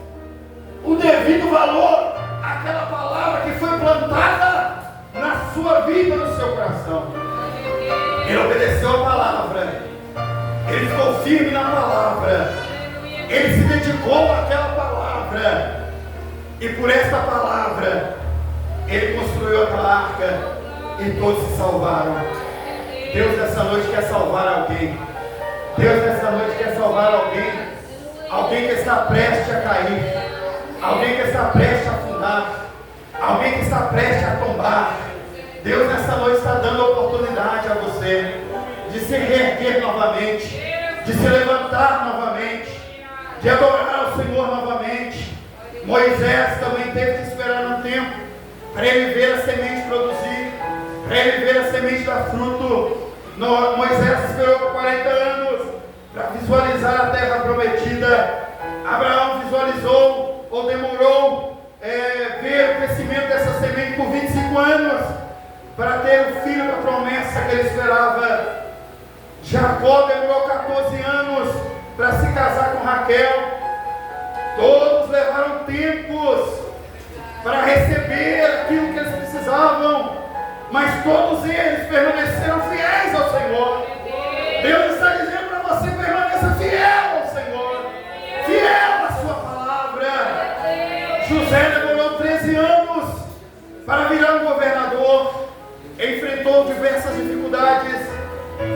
o devido valor àquela palavra que foi plantada na sua vida, no seu coração. Ele obedeceu a palavra, ele ficou firme na palavra, ele se dedicou àquela palavra, e por esta palavra ele construiu aquela arca e todos se salvaram. Deus nessa noite quer salvar alguém. Deus nessa noite quer salvar alguém. Alguém que está prestes a cair, alguém que está prestes a afundar, alguém que está prestes a tombar. Deus nessa noite está dando oportunidade a você de se reerguer novamente, de se levantar novamente, de adorar ao Senhor novamente. Moisés também teve que esperar um tempo para ele ver a semente produzir, para ele ver a semente dar fruto. Moisés esperou por 40 anos para visualizar a terra prometida. Abraão visualizou, ou demorou ver o crescimento dessa semente por 25 anos para ter o filho da promessa que ele esperava. Jacó demorou 14 anos para se casar com Raquel. Todos levaram tempos para receber aquilo que eles precisavam, mas todos eles permaneceram fiéis ao Senhor. Deus está dizendo para você: permaneça fiel.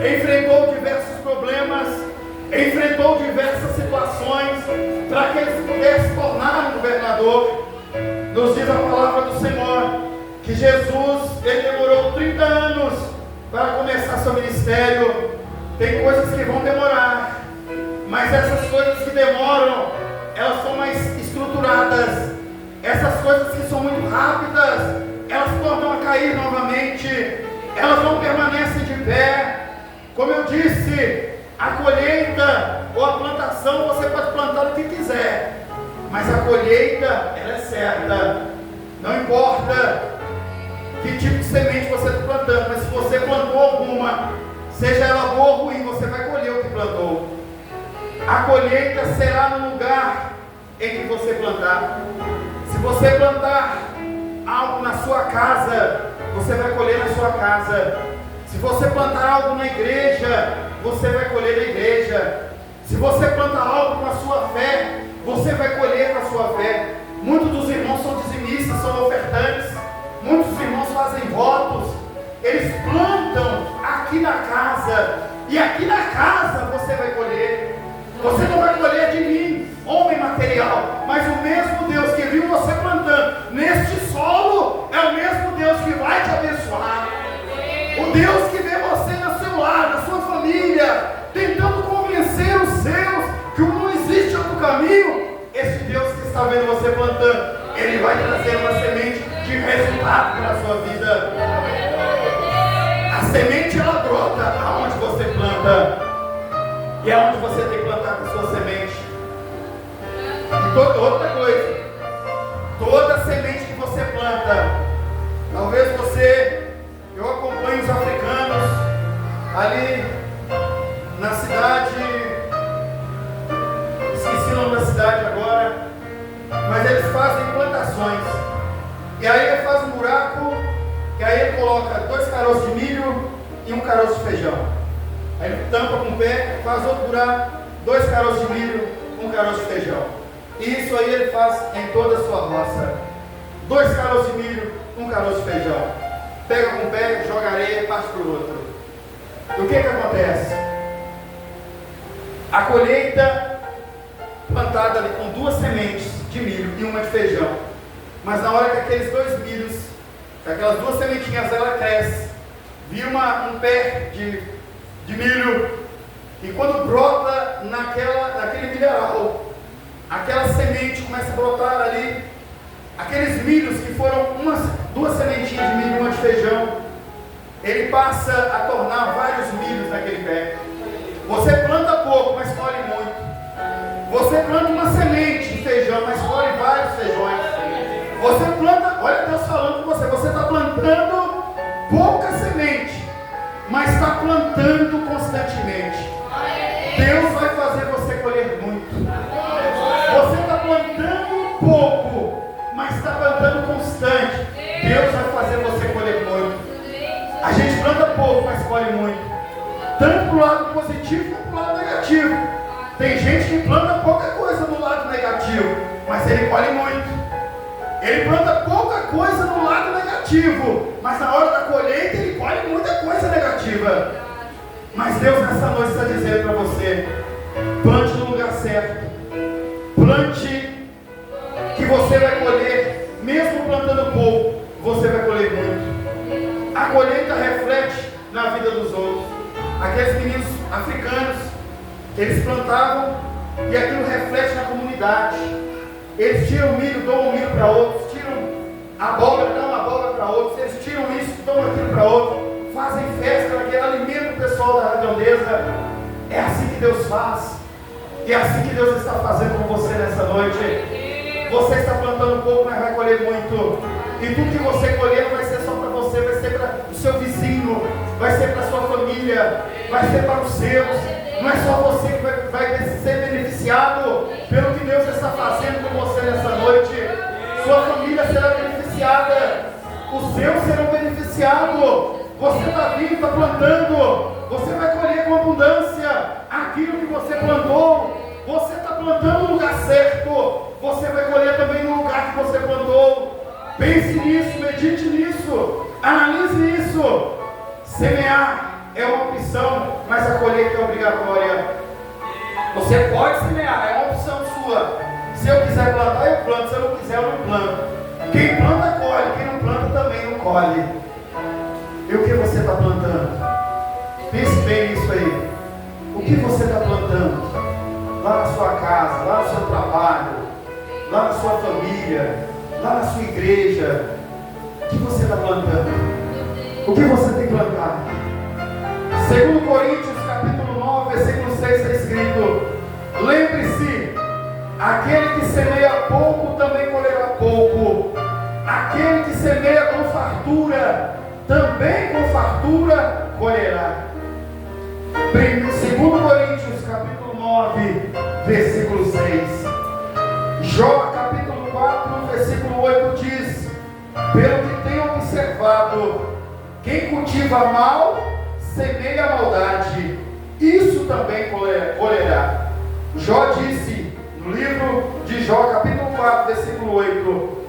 enfrentou diversos problemas, enfrentou diversas situações, para que ele se pudesse tornar um governador. Nos diz a palavra do Senhor, que Jesus, ele demorou 30 anos para começar seu ministério. Tem coisas que vão demorar, mas essas coisas que demoram, elas são mais estruturadas. Essas coisas que são muito rápidas, elas tornam a cair novamente, elas não permanecem de pé. Como eu disse, a colheita ou a plantação, você pode plantar o que quiser, mas a colheita, ela é certa. Não importa que tipo de semente você está plantando, mas se você plantou alguma, seja ela boa ou ruim, você vai colher o que plantou. A colheita será no lugar em que você plantar. Se você plantar algo na sua casa, você vai colher na sua casa. Se você plantar algo na igreja, você vai colher na igreja. Se você plantar algo com a sua fé, você vai colher com a sua fé. Muitos dos irmãos são dizimistas, são ofertantes. Muitos irmãos fazem votos. Eles plantam aqui na casa, e aqui na casa você vai colher. Você não vai colher de mim, homem material, mas o mesmo Deus que viu você plantando neste solo é o mesmo Deus que vai te abençoar. O Deus que vê você no seu lar, na sua família, tentando convencer os seus que não existe outro caminho. Esse Deus que está vendo você plantando, ele vai trazer uma semente de resultado para a sua vida. A semente, ela brota aonde você planta. E é onde você tem que plantar com a sua semente. E outra coisa, toda semente que você planta, talvez eu acompanho os africanos ali na cidade, esqueci o nome da cidade agora, mas eles fazem plantações. E aí ele faz um buraco, e aí ele coloca 2 caroços de milho e 1 caroço de feijão. Aí ele tampa com o pé, faz outro buraco, 2 caroços de milho, 1 caroço de feijão. E isso aí ele faz em toda a sua roça. 2 caroços de milho, 1 caroço de feijão. Pega com o pé, joga areia e parte para o outro. E o que acontece? A colheita plantada ali com 2 sementes de milho e 1 de feijão. Mas na hora que aqueles 2 milhos, aquelas 2 sementinhas, ela cresce, vira um pé de milho, e quando brota naquele milharal, aquela semente começa a brotar ali, aqueles milhos que foram 2 sementinhas de milho e 1 de feijão, ele passa a tornar vários milhos naquele pé. Você planta pouco, mas colhe muito. Você planta uma semente de feijão, mas colhe vários feijões. Você planta, olha Deus falando com você está plantando pouca semente, mas está plantando constantemente. Deus vai fazer você colher muito. Você está plantando pouco, mas está plantando constante. Deus vai fazer você colher muito. A gente planta pouco, mas colhe muito. Tanto para o lado positivo como para o lado negativo. Tem gente que planta pouca coisa no lado negativo, mas ele colhe muito. Ele planta pouca coisa no lado negativo, mas na hora da colheita ele colhe muita coisa negativa. Mas Deus nessa noite está dizendo para você: plante no lugar certo. Plante que você vai colher, mesmo plantando pouco, você vai colher muito. A colheita reflete na vida dos outros. Aqueles meninos africanos, eles plantavam e aquilo reflete na comunidade. Eles tiram milho, dão milho para outros, tiram abóbora, dão abóbora para outros, eles tiram isso, dão aquilo para outro, fazem festa, alimentam o pessoal da redondeza. É assim que Deus faz, e é assim que Deus está fazendo com você nessa noite. Você está plantando pouco, mas vai colher muito, e tudo que você colher não vai ser só para você, vai ser para o seu vizinho, vai ser para a sua família, vai ser para os seus. Não é só você que vai ser beneficiado pelo que Deus está fazendo com você nessa noite. Sua família será beneficiada, os seus serão beneficiados. Você está vindo, está plantando, você vai colher com abundância aquilo que você plantou. Você está plantando no lugar certo, você vai colher também no lugar que você plantou. Pense nisso, medite nisso, analise isso. Semear é uma opção. colheita é obrigatória. Você pode semear, é uma opção sua. Se eu quiser plantar, eu planto. Se eu não quiser, eu não planto. Quem planta, colhe. Quem não planta, também não colhe. E o que você está plantando? Pense bem nisso aí. O que você está plantando? Lá na sua casa, lá no seu trabalho, lá na sua família, lá na sua igreja. O que você está plantando? O que você tem plantado? 2 Coríntios capítulo 9, versículo 6 está escrito: lembre-se, aquele que semeia pouco também colherá pouco. Aquele que semeia com fartura, também com fartura colherá. 2 Coríntios capítulo 9, versículo 6. Jó capítulo 4, versículo 8 diz: pelo que tenho observado, quem cultiva mal, semeia a maldade, isso também colherá. Jó disse no livro de Jó capítulo 4, versículo 8: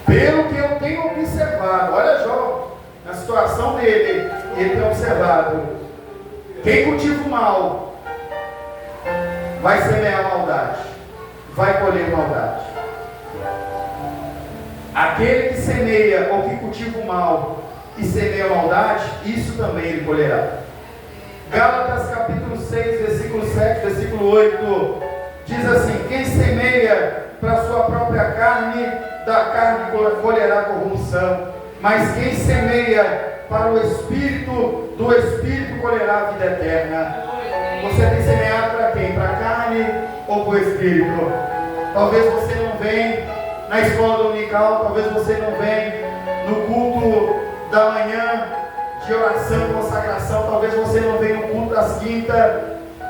pelo que eu tenho observado, olha Jó, na situação dele, ele tem observado, quem cultiva o mal, vai semear a maldade, vai colher maldade. Aquele que semeia ou que cultiva o mal e semeia a maldade, isso também ele colherá. Gálatas capítulo 6, versículo 7, versículo 8, diz assim: quem semeia para a sua própria carne, da carne colherá corrupção, mas quem semeia para o Espírito, do Espírito colherá a vida eterna. Você tem semeado para quem? Para a carne ou para o Espírito? Talvez você não venha na escola dominical, talvez você não venha no culto da manhã de oração e consagração, talvez você não venha no culto das quintas,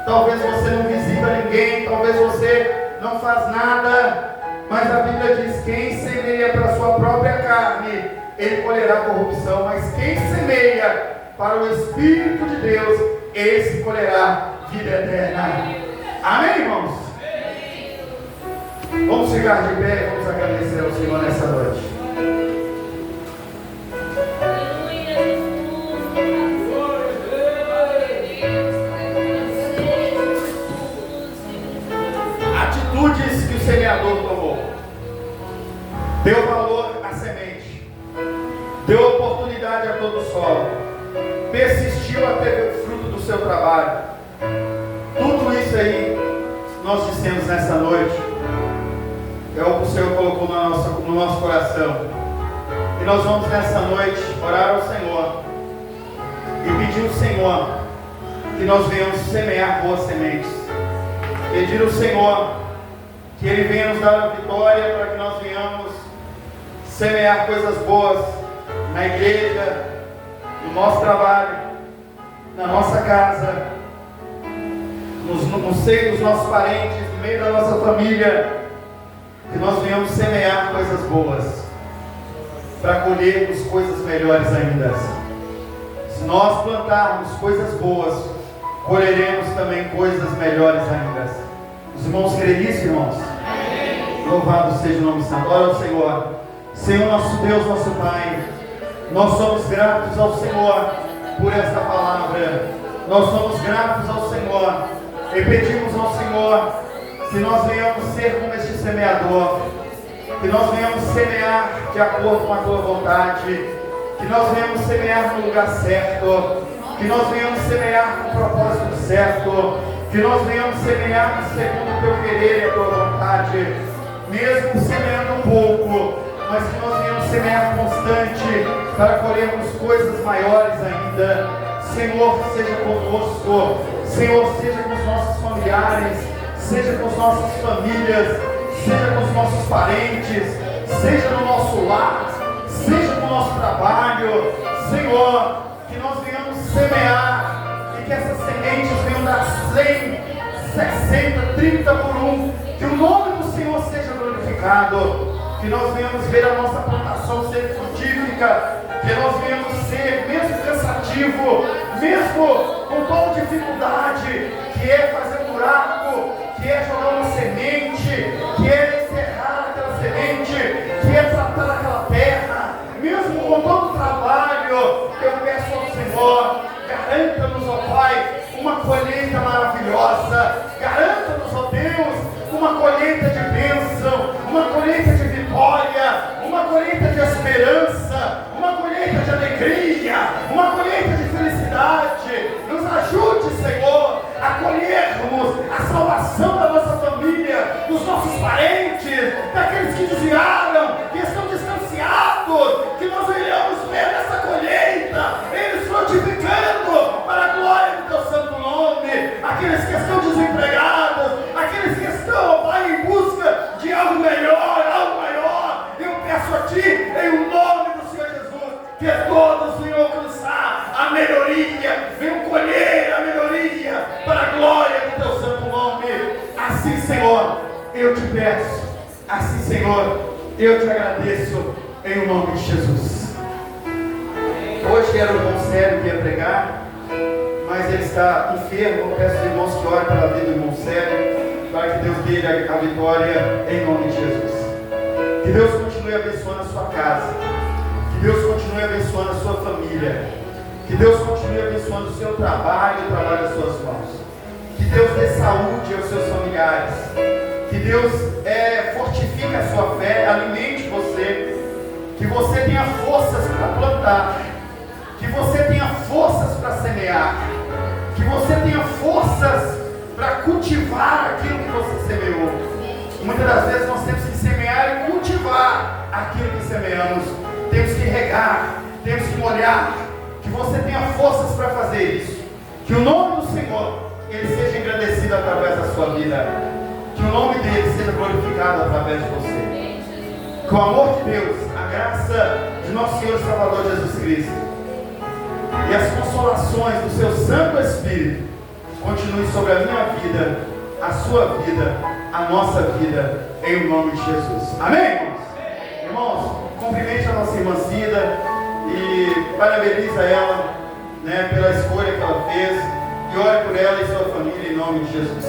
talvez você não visita ninguém, talvez você não faz nada, mas a Bíblia diz: quem semeia para a sua própria carne, ele colherá corrupção, mas quem semeia para o Espírito de Deus, esse colherá vida eterna. Amém, irmãos? Vamos ficar de pé e vamos agradecer ao Senhor nessa noite. Atitudes que o semeador tomou: deu valor à semente, deu oportunidade a todo o solo, persistiu até ver o fruto do seu trabalho. Tudo isso aí nós dissemos nessa noite é o que o Senhor colocou no nosso coração. E nós vamos nessa noite orar ao Senhor e pedir ao Senhor que nós venhamos semear boas sementes. Pedir ao Senhor que Ele venha nos dar a vitória para que nós venhamos semear coisas boas na igreja, no nosso trabalho, na nossa casa, no seio dos nossos parentes, no meio da nossa família. Que nós venhamos semear coisas boas para colhermos coisas melhores ainda. Se nós plantarmos coisas boas, colheremos também coisas melhores ainda. Os irmãos creem nisso, irmãos? Louvado seja o nome santo. Ora ao Senhor. Senhor nosso Deus, nosso Pai, nós somos gratos ao Senhor por esta palavra. Nós somos gratos ao Senhor e pedimos ao Senhor que nós venhamos ser como este semeador, que nós venhamos semear de acordo com a Tua vontade, que nós venhamos semear no lugar certo, que nós venhamos semear com o propósito certo, que nós venhamos semear segundo o Teu querer e a Tua vontade, mesmo semeando pouco, mas que nós venhamos semear constante para colhermos coisas maiores ainda. Senhor, seja conosco, Senhor, seja com os nossos familiares, seja com as nossas famílias, seja com os nossos parentes, seja no nosso lar, seja no nosso trabalho. Senhor, que nós venhamos semear e que essas sementes venham dar 100, 60, 30 por um, que o nome do Senhor seja glorificado, que nós venhamos ver a nossa plantação ser frutífica, que nós venhamos ser, mesmo cansativo, mesmo com toda dificuldade, que é fazer um buraco, que é jogar uma semente, que é encerrar aquela semente, que é tratar aquela terra, mesmo com todo o trabalho, eu peço ao Senhor, garanta-nos, ó Pai, poderosa. Garanta-nos, ó Deus, uma colheita de bênção, uma colheita de vitória, uma colheita de esperança, uma colheita de alegria, uma colheita de felicidade. Nos ajude, Senhor, a colhermos a salvação da nossa família, dos nossos parentes, daqueles que desviaram, que estão distanciados, que nós venhamos ver nessa colheita, eles frutificando para a glória do teu santo nome. Aqueles que estão desempregados, aqueles que estão, Pai, em busca de algo melhor, algo maior, eu peço a Ti, em o nome do Senhor Jesus, que todos venham alcançar a melhoria, venham colher a melhoria para a glória do teu santo nome. Assim, Senhor, eu te peço, assim, Senhor, eu te agradeço, em o nome de Jesus. Hoje era o irmão Sérgio que ia pregar, mas ele está enfermo. Eu peço aos irmãos que orem pela vida do irmão Sérgio, para que Deus dê a vitória em nome de Jesus. Que Deus continue abençoando a sua casa, que Deus continue abençoando a sua família, que Deus continue abençoando o seu trabalho e o trabalho das suas mãos, que Deus dê saúde aos seus familiares, que Deus fortifique a sua fé, alimente você, que você tenha forças para plantar, que você tenha forças para semear, que você tenha forças para cultivar aquilo que você semeou. Muitas das vezes nós temos que semear e cultivar aquilo que semeamos, temos que regar, temos que molhar, que você tenha forças para fazer isso, que o nome do Senhor, Ele seja engrandecido através da sua vida, que o nome dEle seja glorificado através de você, que o amor de Deus, a graça de nosso Senhor e Salvador Jesus Cristo e as consolações do seu Santo Espírito continue sobre a minha vida, a sua vida, a nossa vida, em nome de Jesus. Amém, irmãos? Irmãos, cumprimente a nossa irmã Cida e parabeniza ela, pela escolha que ela fez, e ore por ela e sua família em nome de Jesus.